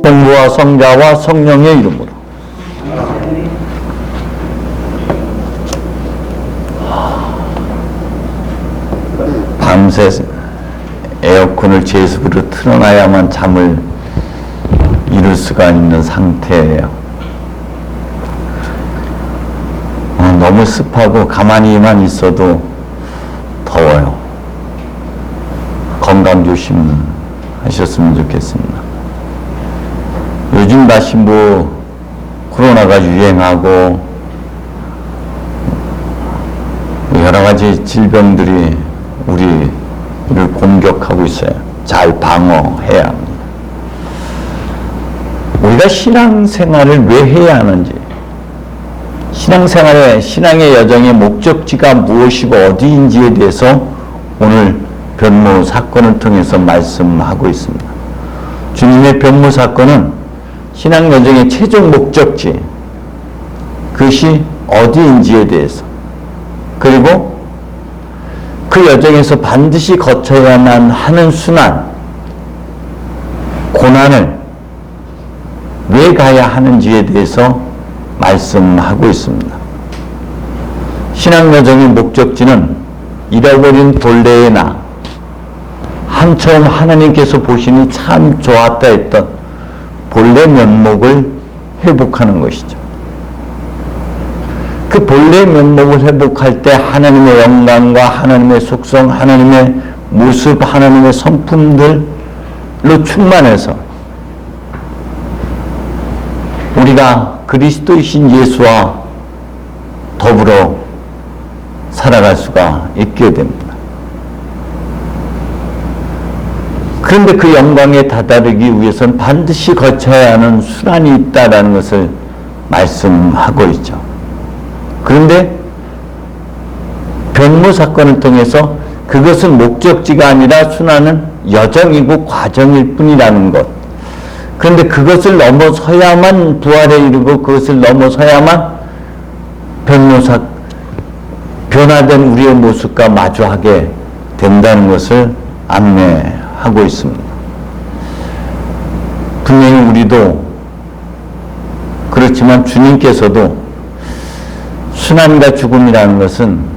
성부와 성자와 성령의 이름으로. 밤새 에어컨을 제습으로 틀어놔야만 잠을 이룰 수가 있는 상태예요. 너무 습하고 가만히만 있어도 더워요. 건강 조심하셨으면 좋겠습니다. 요즘 다시 코로나가 유행하고 여러 가지 질병들이 우리를 공격하고 있어요. 잘 방어해야 합니다. 우리가 신앙생활을 왜 해야 하는지, 신앙의 여정의 목적지가 무엇이고 어디인지에 대해서 오늘 변모 사건을 통해서 말씀하고 있습니다. 주님의 변모 사건은 신앙 여정의 최종 목적지, 그것이 어디인지에 대해서, 그리고 그 여정에서 반드시 거쳐야만 하는 순환, 고난을 왜 가야 하는지에 대해서 말씀하고 있습니다. 신앙 여정의 목적지는 잃어버린 본래의 나, 한처음 하나님께서 보시니 참 좋았다 했던 본래 면목을 회복하는 것이죠. 그 본래 면목을 회복할 때 하나님의 영광과 하나님의 속성, 하나님의 모습, 하나님의 성품들로 충만해서 우리가 그리스도이신 예수와 더불어 살아갈 수가 있게 됩니다. 그런데 그 영광에 다다르기 위해서는 반드시 거쳐야 하는 순환이 있다라는 것을 말씀하고 있죠. 그런데 변모 사건을 통해서 그것은 목적지가 아니라 순환은 여정이고 과정일 뿐이라는 것. 그런데 그것을 넘어서야만 부활에 이르고 그것을 넘어서야만 변화된 우리의 모습과 마주하게 된다는 것을 안내하고 있습니다. 분명히 우리도 그렇지만 주님께서도 순환과 죽음이라는 것은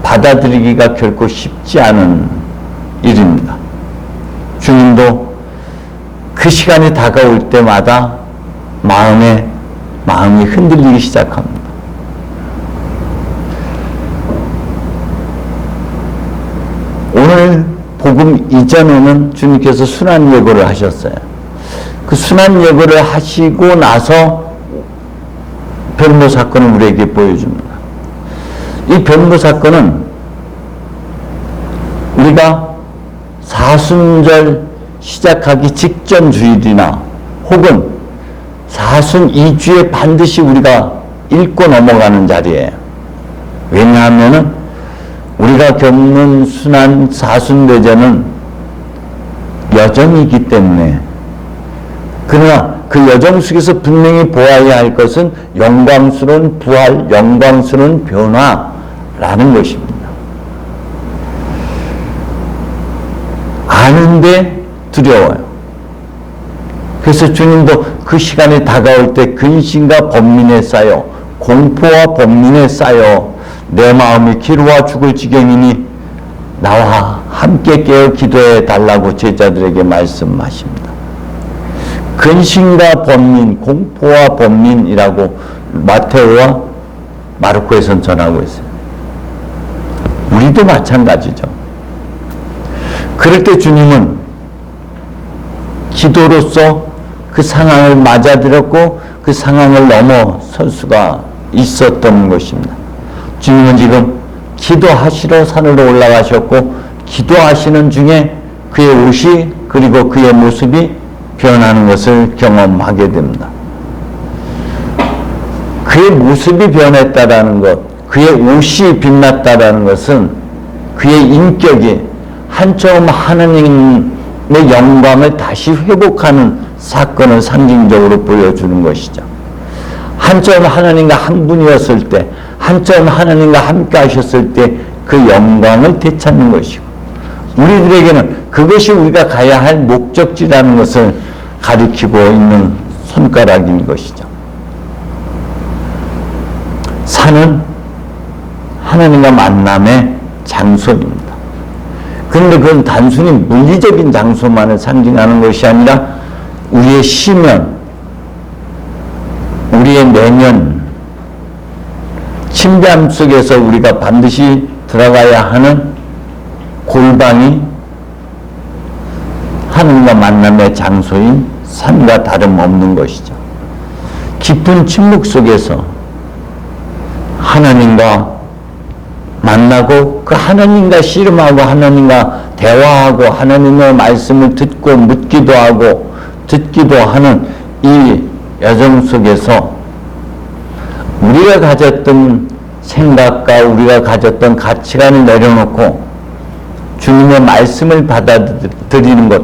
받아들이기가 결코 쉽지 않은 일입니다. 주님도 그 시간이 다가올 때마다 마음이 흔들리기 시작합니다. 오늘 복음 이전에는 주님께서 순환 예고를 하셨어요. 그 순환 예고를 하시고 나서 변모 사건을 우리에게 보여줍니다. 이 변모 사건은 우리가 사순절 시작하기 직전 주일이나 혹은 사순 2주에 반드시 우리가 읽고 넘어가는 자리예요. 왜냐하면 우리가 겪는 순환 사순대전은 여정이기 때문에. 그러나 그 여정 속에서 분명히 보아야 할 것은 영광스러운 부활, 영광스러운 변화라는 것입니다. 아는데 두려워요. 그래서 주님도 그 시간이 다가올 때 근심과 번민에 쌓여, 공포와 번민에 쌓여 내 마음이 기루와 죽을 지경이니 나와 함께 깨어 기도해 달라고 제자들에게 말씀하십니다. 근심과 번민, 공포와 번민이라고 마테오와 마르코에서는 전하고 있어요. 우리도 마찬가지죠. 그럴 때 주님은 기도로서 그 상황을 맞아들였고 그 상황을 넘어설 수가 있었던 것입니다. 주님은 지금 기도하시러 산으로 올라가셨고 기도하시는 중에 그의 옷이 그리고 그의 모습이 변하는 것을 경험하게 됩니다. 그의 모습이 변했다라는 것, 그의 옷이 빛났다라는 것은 그의 인격이 한처음 하나님의 영광을 다시 회복하는 사건을 상징적으로 보여주는 것이죠. 한점 하나님과 한 분이었을 때, 한점 하나님과 함께 하셨을 때 그 영광을 되찾는 것이고, 우리들에게는 그것이 우리가 가야 할 목적지라는 것을 가리키고 있는 손가락인 것이죠. 산은 하나님과 만남의 장소입니다. 그런데 그건 단순히 물리적인 장소만을 상징하는 것이 아니라 우리의 시면, 우리의 내면, 침잠 속에서 우리가 반드시 들어가야 하는 골방이 하나님과 만남의 장소인 산과 다름없는 것이죠. 깊은 침묵 속에서 하나님과 만나고 그 하나님과 씨름하고 하나님과 대화하고 하나님의 말씀을 듣고 묻기도 하고 듣기도 하는 이 여정 속에서 우리가 가졌던 생각과 우리가 가졌던 가치관을 내려놓고 주님의 말씀을 받아들이는 것,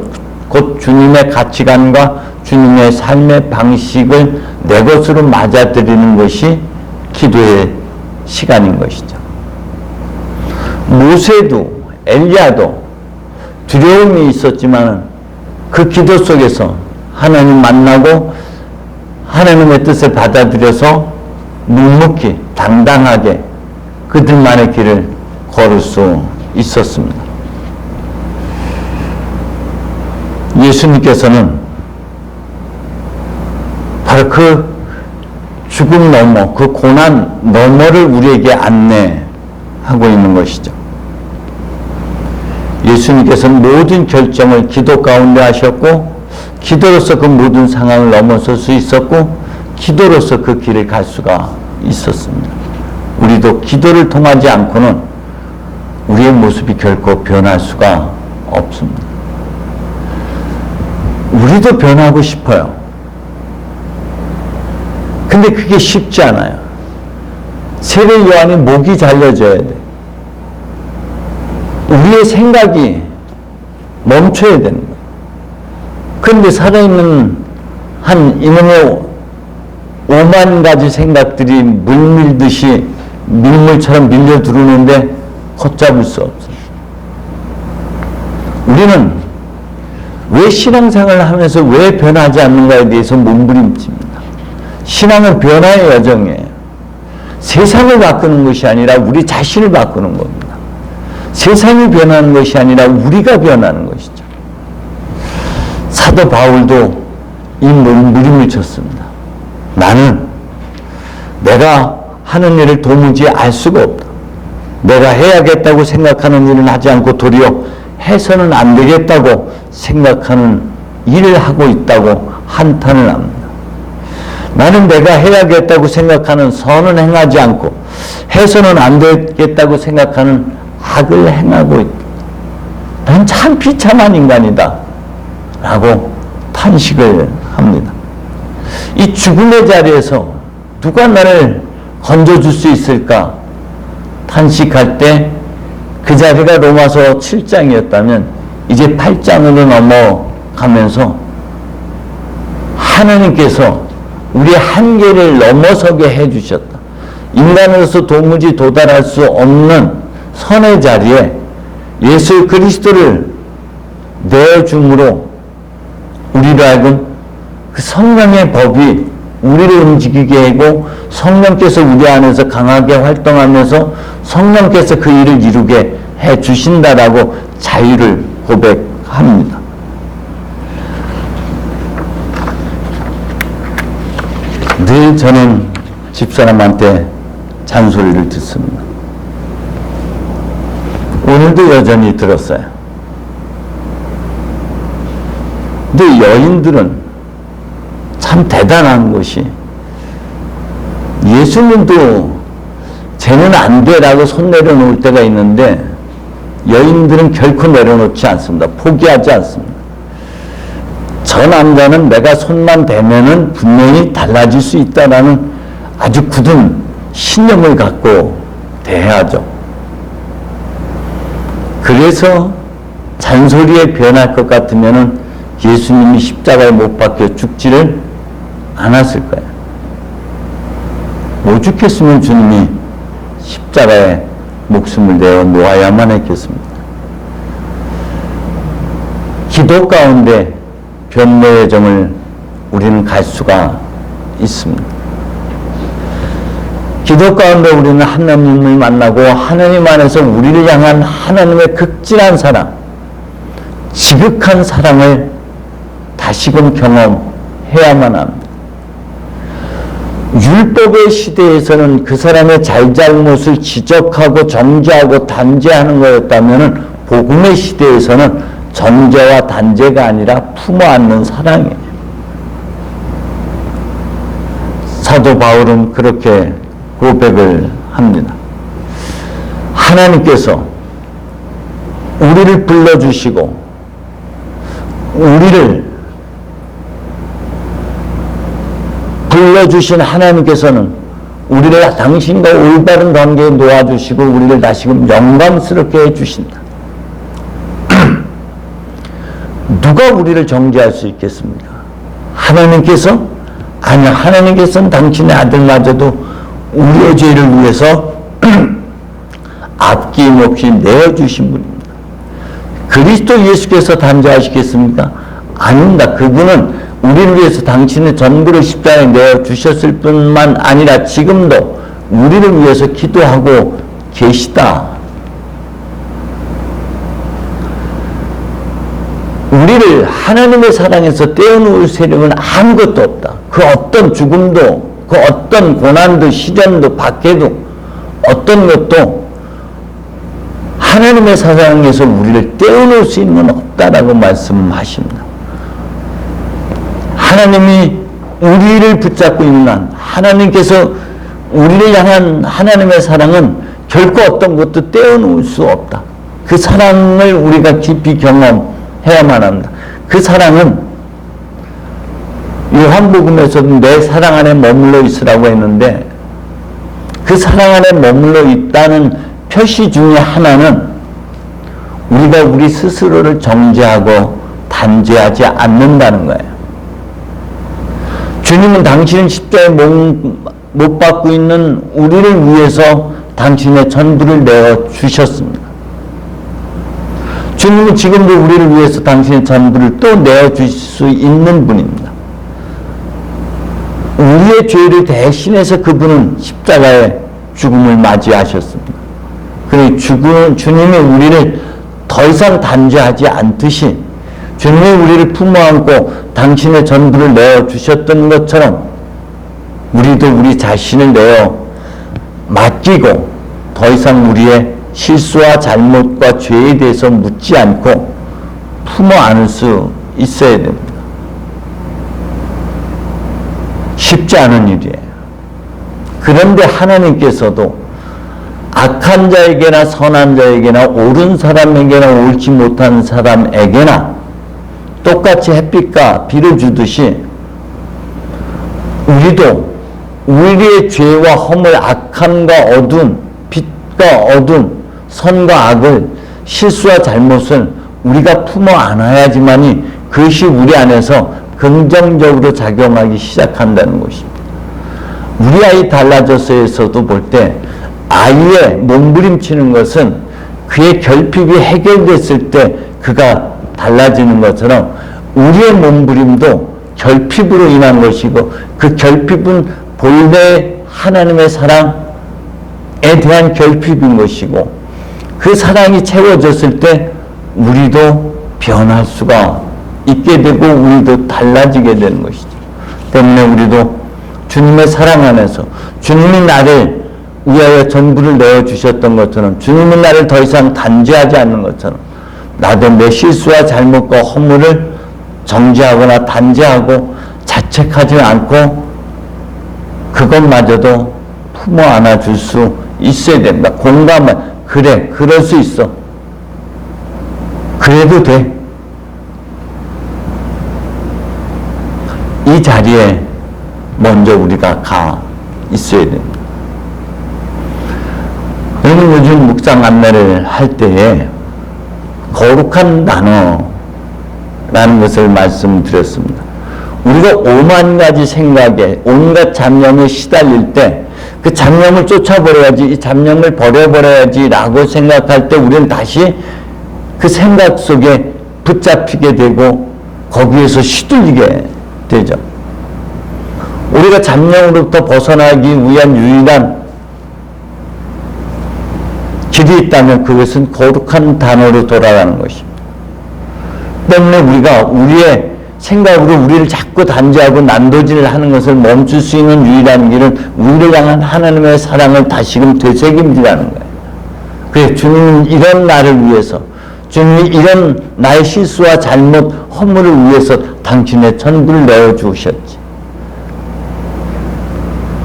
곧 주님의 가치관과 주님의 삶의 방식을 내 것으로 맞아들이는 것이 기도의 시간인 것이죠. 모세도 엘리야도 두려움이 있었지만 그 기도 속에서 하나님 만나고 하나님의 뜻을 받아들여서 묵묵히 당당하게 그들만의 길을 걸을 수 있었습니다. 예수님께서는 바로 그 죽음 너머, 그 고난 너머를 우리에게 안내하고 있는 것이죠. 예수님께서는 모든 결정을 기도 가운데 하셨고, 기도로서 그 모든 상황을 넘어설 수 있었고, 기도로서 그 길을 갈 수가 있었습니다. 우리도 기도를 통하지 않고는 우리의 모습이 결코 변할 수가 없습니다. 우리도 변하고 싶어요. 근데 그게 쉽지 않아요. 세례 요한이 목이 잘려져야 돼. 우리의 생각이 멈춰야 되는 거예요. 그런데 살아있는 한 이놈의 5만 가지 생각들이 물밀듯이 밀물처럼 밀려 들어오는데 걷잡을 수 없어요. 우리는 왜 신앙생활을 하면서 왜 변하지 않는가에 대해서 몸부림칩니다. 신앙은 변화의 여정이에요. 세상을 바꾸는 것이 아니라 우리 자신을 바꾸는 겁니다. 세상이 변하는 것이 아니라 우리가 변하는 것이죠. 사도 바울도 이 몸부림을 쳤습니다. 나는 내가 하는 일을 도무지 알 수가 없다. 내가 해야겠다고 생각하는 일은 하지 않고 도리어 해서는 안 되겠다고 생각하는 일을 하고 있다고 한탄을 합니다. 나는 내가 해야겠다고 생각하는 선은 행하지 않고 해서는 안 되겠다고 생각하는 악을 행하고 있다. 난 참 비참한 인간이다. 라고 탄식을 합니다. 이 죽음의 자리에서 누가 나를 건져줄 수 있을까 탄식할 때 그 자리가 로마서 7장이었다면 이제 8장으로 넘어가면서 하나님께서 우리의 한계를 넘어서게 해주셨다. 인간으로서 도무지 도달할 수 없는 선의 자리에 예수 그리스도를 내어줌으로 우리로 하여금 그 성령의 법이 우리를 움직이게 하고 성령께서 우리 안에서 강하게 활동하면서 성령께서 그 일을 이루게 해 주신다라고 자유를 고백합니다. 늘 저는 집사람한테 잔소리를 듣습니다. 오늘도 여전히 들었어요. 근데 여인들은 참 대단한 것이 예수님도 쟤는 안 돼라고 손 내려놓을 때가 있는데 여인들은 결코 내려놓지 않습니다. 포기하지 않습니다. 저 남자는 내가 손만 대면은 분명히 달라질 수 있다라는 아주 굳은 신념을 갖고 대해야죠. 그래서 잔소리에 변할 것 같으면은 예수님이 십자가에 못 박혀 죽지를 않았을 거예요. 오죽했으면 주님이 십자가에 목숨을 내어 놓아야만 했겠습니다. 기도 가운데 변모의 정을 우리는 갈 수가 있습니다. 기도 가운데 우리는 하나님을 만나고 하나님 안에서 우리를 향한 하나님의 극진한 사랑, 지극한 사랑을 다시금 경험해야만 합니다. 율법의 시대에서는 그 사람의 잘잘못을 지적하고 정죄하고 단죄하는 거였다면 복음의 시대에서는 정죄와 단죄가 아니라 품어 안는 사랑이에요. 사도 바울은 그렇게 고백을 합니다. 하나님께서 우리를 불러주시고 우리를 불러주신 하나님께서는 우리를 당신과 올바른 관계에 놓아주시고 우리를 다시금 영광스럽게 해주신다. 누가 우리를 정죄할 수 있겠습니까? 하나님께서? 아니요. 하나님께서는 당신의 아들마저도 우리의 죄를 위해서 아낌없이 내어주신 분입니다. 그리스도 예수께서 단죄하시겠습니까? 아닙니다. 그분은 우리를 위해서 당신의 전부를 십자가에 내어주셨을 뿐만 아니라 지금도 우리를 위해서 기도하고 계시다. 우리를 하나님의 사랑에서 떼어놓을 세력은 아무것도 없다. 그 어떤 죽음도, 그 어떤 고난도, 시련도, 박해도, 어떤 것도 하나님의 사랑에서 우리를 떼어놓을 수 있는 건 없다라고 말씀하십니다. 하나님이 우리를 붙잡고 있는 한, 하나님께서 우리를 향한 하나님의 사랑은 결코 어떤 것도 떼어놓을 수 없다. 그 사랑을 우리가 깊이 경험해야만 합니다. 그 사랑은 요한복음에서도 내 사랑 안에 머물러 있으라고 했는데 그 사랑 안에 머물러 있다는 표시 중에 하나는 우리가 우리 스스로를 정죄하고 단죄하지 않는다는 거예요. 주님은 당신은 십자가에 못 박고 있는 우리를 위해서 당신의 전부를 내어 주셨습니다. 주님은 지금도 우리를 위해서 당신의 전부를 또 내어 주실 수 있는 분입니다. 우리의 죄를 대신해서 그분은 십자가의 죽음을 맞이하셨습니다. 그리고 주님이 우리를 더 이상 단죄하지 않듯이 주님이 우리를 품어 안고 당신의 전부를 내어 주셨던 것처럼 우리도 우리 자신을 내어 맡기고 더 이상 우리의 실수와 잘못과 죄에 대해서 묻지 않고 품어 안을 수 있어야 됩니다. 쉽지 않은 일이에요. 그런데 하나님께서도 악한 자에게나 선한 자에게나 옳은 사람에게나 옳지 못한 사람에게나 똑같이 햇빛과 비를 주듯이 우리도 우리의 죄와 허물, 악함과 어둠, 빛과 어둠, 선과 악을, 실수와 잘못을 우리가 품어 안아야지만이 그것이 우리 안에서 긍정적으로 작용하기 시작한다는 것입니다. 우리 아이 달라졌어에서도 볼 때 아이의 몸부림치는 것은 그의 결핍이 해결됐을 때 그가 달라지는 것처럼 우리의 몸부림도 결핍으로 인한 것이고 그 결핍은 본래 하나님의 사랑에 대한 결핍인 것이고 그 사랑이 채워졌을 때 우리도 변할 수가 있게 되고 우리도 달라지게 되는 것이죠. 때문에 우리도 주님의 사랑 안에서 주님이 나를 위하여 전부를 내어주셨던 것처럼 주님은 나를 더 이상 단죄하지 않는 것처럼 나도 내 실수와 잘못과 허물을 정죄하거나 단죄하고 자책하지 않고 그것마저도 품어 안아줄 수 있어야 된다. 공감을 그래 그럴 수 있어. 그래도 돼. 이 자리에 먼저 우리가 가 있어야 됩니다. 저는 요즘 묵상 안내를 할 때에 거룩한 단어라는 것을 말씀드렸습니다. 우리가 5만 가지 생각에 온갖 잡념에 시달릴 때 그 잡념을 쫓아버려야지, 이 잡념을 버려버려야지라고 생각할 때 우리는 다시 그 생각 속에 붙잡히게 되고 거기에서 시들리게 되죠. 우리가 잡념으로부터 벗어나기 위한 유일한 길이 있다면 그것은 거룩한 단어로 돌아가는 것입니다. 때문에 우리가 우리의 생각으로 우리를 자꾸 단죄하고 난도질을 하는 것을 멈출 수 있는 유일한 길은 우리를 향한 하나님의 사랑을 다시금 되새김질하는 거예요. 그래, 주님은 이런 나를 위해서, 주님이 이런 나의 실수와 잘못, 허물을 위해서 당신의 천국을 내어주셨지.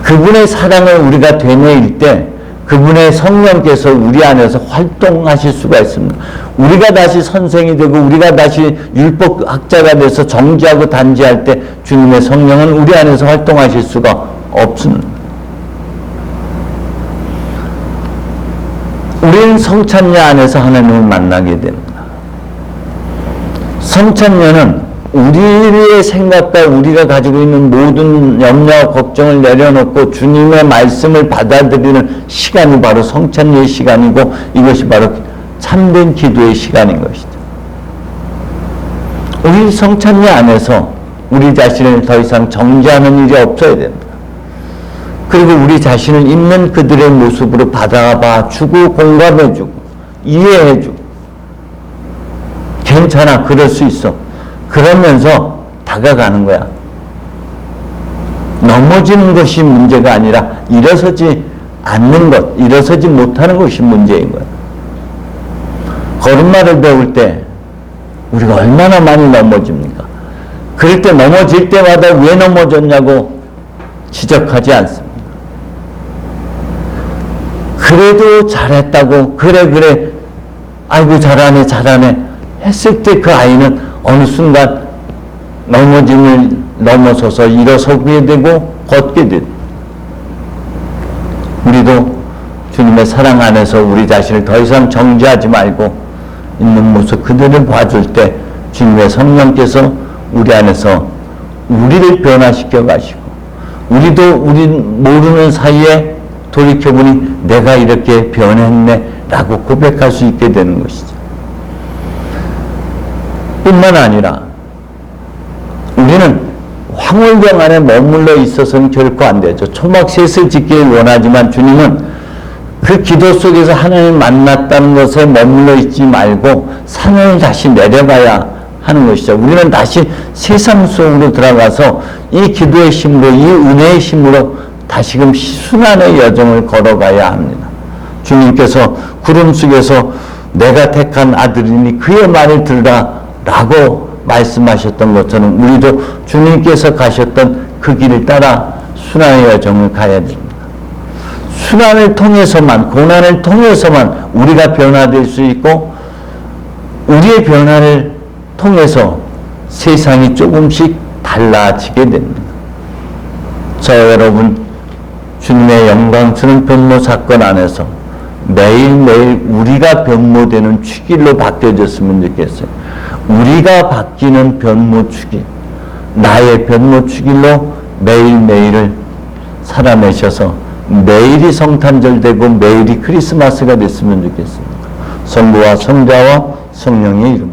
그분의 사랑을 우리가 되뇌일 때 그분의 성령께서 우리 안에서 활동하실 수가 있습니다. 우리가 다시 선생이 되고 우리가 다시 율법학자가 돼서 정죄하고 단죄할 때 주님의 성령은 우리 안에서 활동하실 수가 없습니다. 우리는 성찬례 안에서 하나님을 만나게 됩니다. 성찬례는 우리의 생각과 우리가 가지고 있는 모든 염려와 걱정을 내려놓고 주님의 말씀을 받아들이는 시간이 바로 성찬례의 시간이고 이것이 바로 참된 기도의 시간인 것이죠. 우리 성찬례 안에서 우리 자신을 더 이상 정죄하는 일이 없어야 됩니다. 그리고 우리 자신을 있는 그들의 모습으로 받아봐 주고 공감해 주고 이해해 주고 괜찮아, 그럴 수 있어. 그러면서 다가가는 거야. 넘어지는 것이 문제가 아니라 일어서지 않는 것, 일어서지 못하는 것이 문제인 거야. 걸음마를 배울 때 우리가 얼마나 많이 넘어집니까? 그럴 때 넘어질 때마다 왜 넘어졌냐고 지적하지 않습니다. 그래도 잘했다고, 그래, 아이고 잘하네 했을 때 그 아이는 어느 순간 넘어짐을 넘어서서 일어서게 되고 걷게 되고, 우리도 주님의 사랑 안에서 우리 자신을 더 이상 정죄하지 말고 있는 모습 그대를 봐줄 때 주님의 성령께서 우리 안에서 우리를 변화시켜 가시고 우리도 우리 모르는 사이에 돌이켜보니 내가 이렇게 변했네 라고 고백할 수 있게 되는 것이죠. 뿐만 아니라 우리는 황홀병 안에 머물러 있어서는 결코 안 되죠. 초막셋을 짓기를 원하지만 주님은 그 기도 속에서 하나님 만났다는 것에 머물러 있지 말고 산을 다시 내려가야 하는 것이죠. 우리는 다시 세상 속으로 들어가서 이 기도의 힘으로, 이 은혜의 힘으로 다시금 순환의 여정을 걸어가야 합니다. 주님께서 구름 속에서 내가 택한 아들이니 그의 말을 들으라 라고 말씀하셨던 것처럼 우리도 주님께서 가셨던 그 길을 따라 순환의 여정을 가야 됩니다. 순환을 통해서만, 고난을 통해서만 우리가 변화될 수 있고 우리의 변화를 통해서 세상이 조금씩 달라지게 됩니다. 저 여러분, 주님의 영광스러운 변모 사건 안에서 매일매일 우리가 변모되는 축일로 바뀌어졌으면 좋겠어요. 우리가 바뀌는 변모 축일, 나의 변모 축일로 매일매일을 살아내셔서 매일이 성탄절 되고 매일이 크리스마스가 됐으면 좋겠습니다. 성부와 성자와 성령의 이름